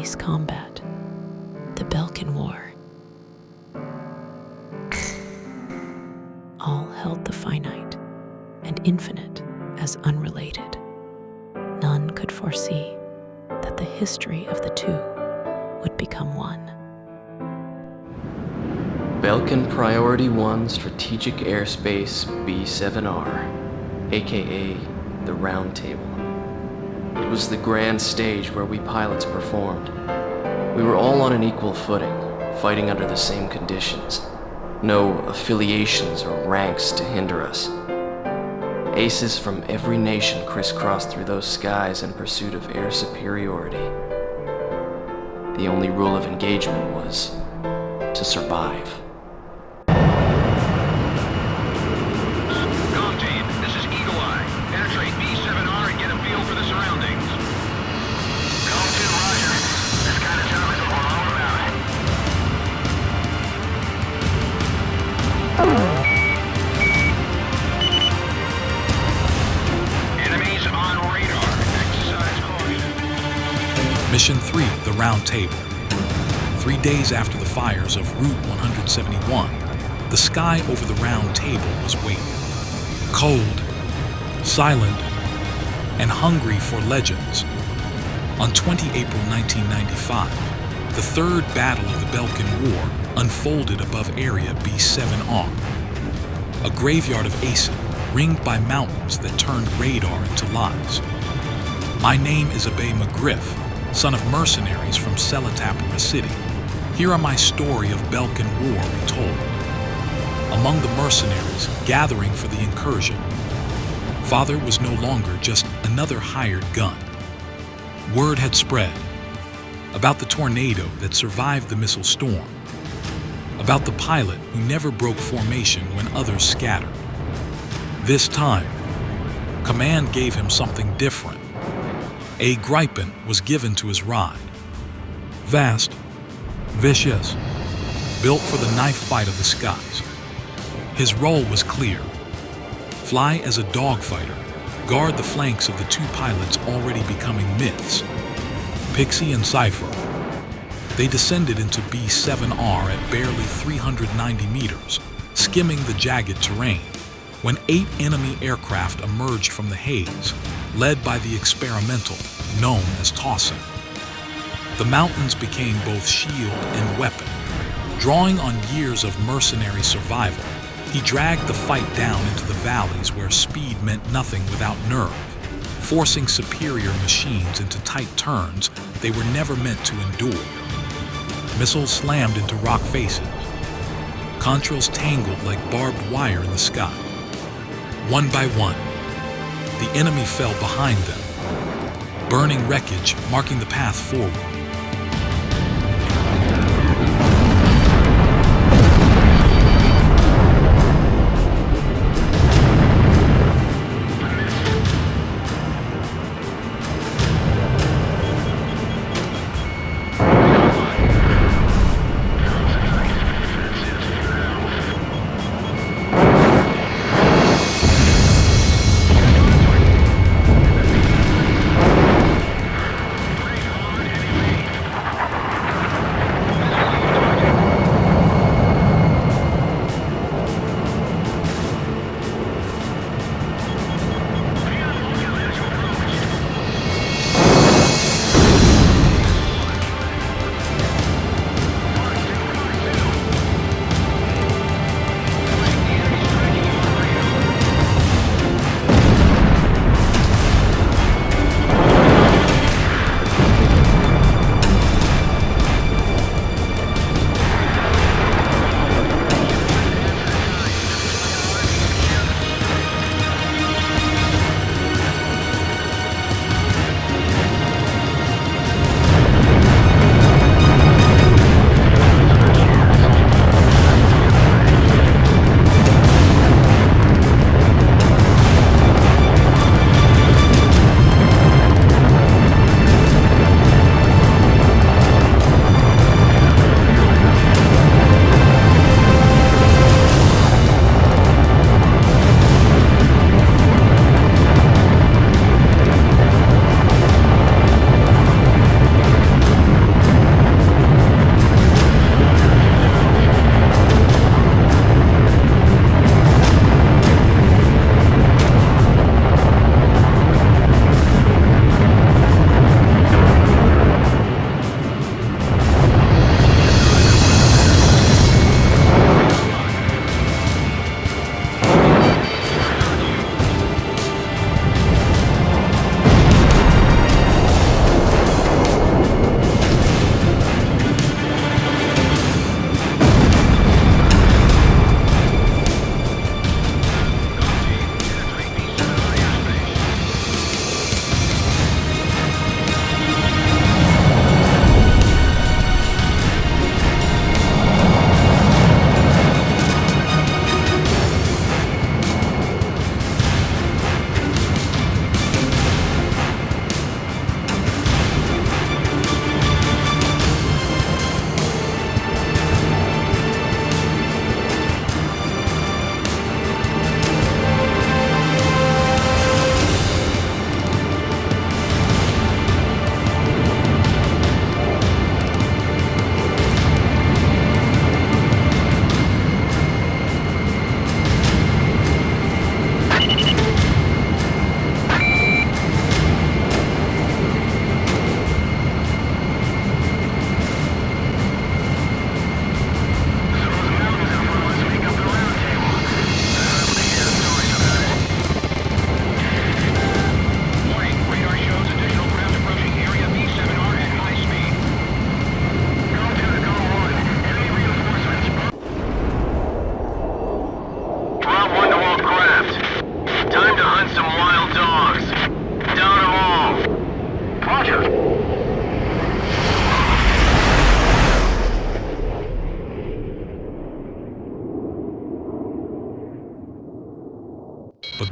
space combat, the Belkan War. All held the finite and infinite as unrelated. None could foresee that the history of the two would become one. Belkan Priority 1 Strategic Airspace B7R, aka the Round Table. It was the grand stage where we pilots performed. We were all on an equal footing, fighting under the same conditions. No affiliations or ranks to hinder us. Aces from every nation crisscrossed through those skies in pursuit of air superiority. The only rule of engagement was to survive. Com team, this is Eagle Eye. Penetrate B7R and get a feel for the surroundings. Com 2, roger. This kind of job isn't what I'm about. Enemies on radar. Exercise caution. Mission 3, the Round Table. 3 days after the fires of Route 171, the sky over the Round Table was waiting. Cold, silent, and hungry for legends. On 20 April 1995, the third battle of the Belkan War unfolded above Area B7R, a graveyard of aces ringed by mountains that turned radar into lies. My name is Abe McGriff, son of mercenaries from Selatapara City. Here are my story of Belkan War retold. Among the mercenaries gathering for the incursion, Father was no longer just another hired gun. Word had spread about the tornado that survived the missile storm, about the pilot who never broke formation when others scattered. This time, command gave him something different. A Gripen was given to his ride. Vast, vicious, built for the knife fight of the skies. His role was clear. Fly as a dogfighter, guard the flanks of the two pilots already becoming myths, Pixie and Cypher. They descended into B7R at barely 390 meters, skimming the jagged terrain, when 8 enemy aircraft emerged from the haze, led by the experimental, known as Tossing. The mountains became both shield and weapon. Drawing on years of mercenary survival, he dragged the fight down into the valleys where speed meant nothing without nerve, forcing superior machines into tight turns they were never meant to endure. Missiles slammed into rock faces. Contrails tangled like barbed wire in the sky. One by one, the enemy fell behind them, burning wreckage marking the path forward.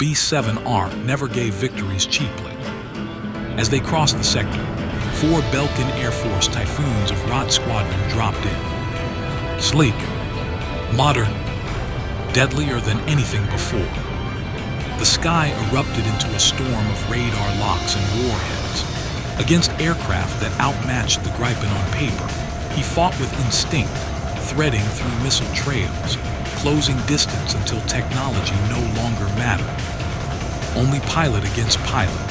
B-7R never gave victories cheaply. As they crossed the sector, 4 Belkan Air Force Typhoons of Rot Squadron dropped in. Sleek, modern, deadlier than anything before. The sky erupted into a storm of radar locks and warheads. Against aircraft that outmatched the Gripen on paper, he fought with instinct, threading through missile trails, closing distance until technology no longer mattered. Only pilot against pilot.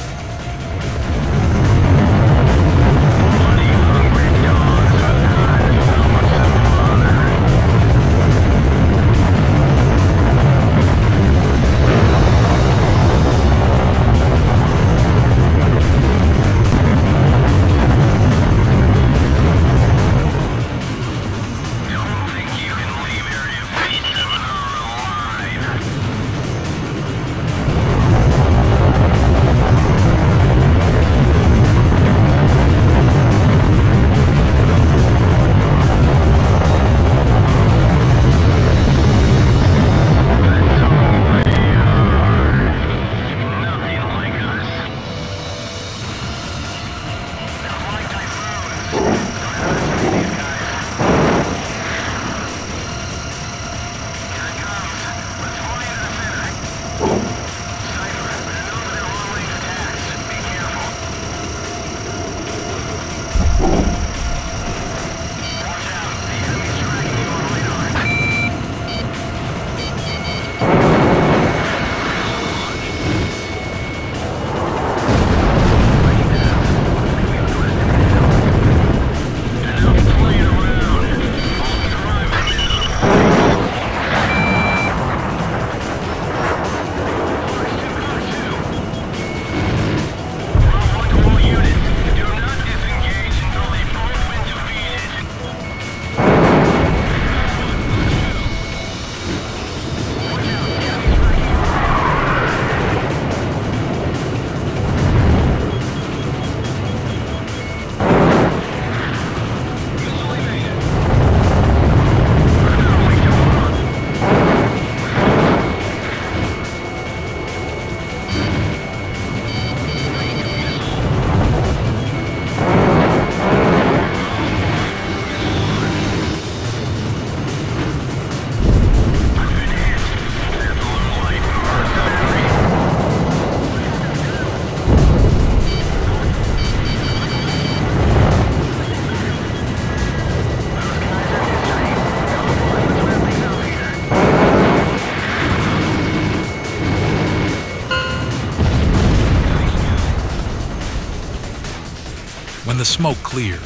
When the smoke cleared,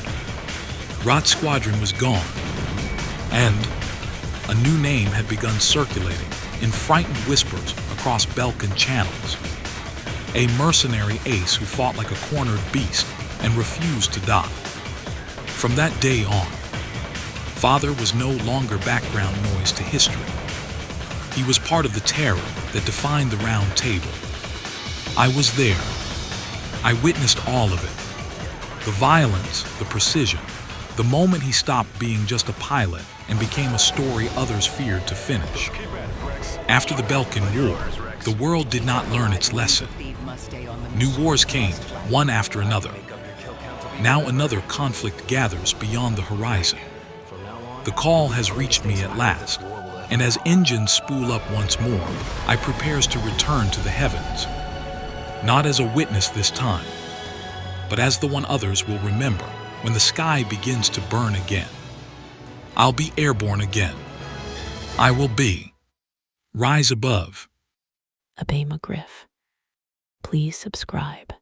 Rot Squadron was gone, and a new name had begun circulating in frightened whispers across Belkan channels. A mercenary ace who fought like a cornered beast and refused to die. From that day on, Father was no longer background noise to history. He was part of the terror that defined the Round Table. I was there. I witnessed all of it. The violence, the precision, the moment he stopped being just a pilot and became a story others feared to finish. After the Belkan War, the world did not learn its lesson. New wars came, one after another. Now another conflict gathers beyond the horizon. The call has reached me at last, and as engines spool up once more, I prepares to return to the heavens. Not as a witness this time, but as the one others will remember when the sky begins to burn again. I'll be airborne again. I will be. Rise above. Obey McGriff. Please subscribe.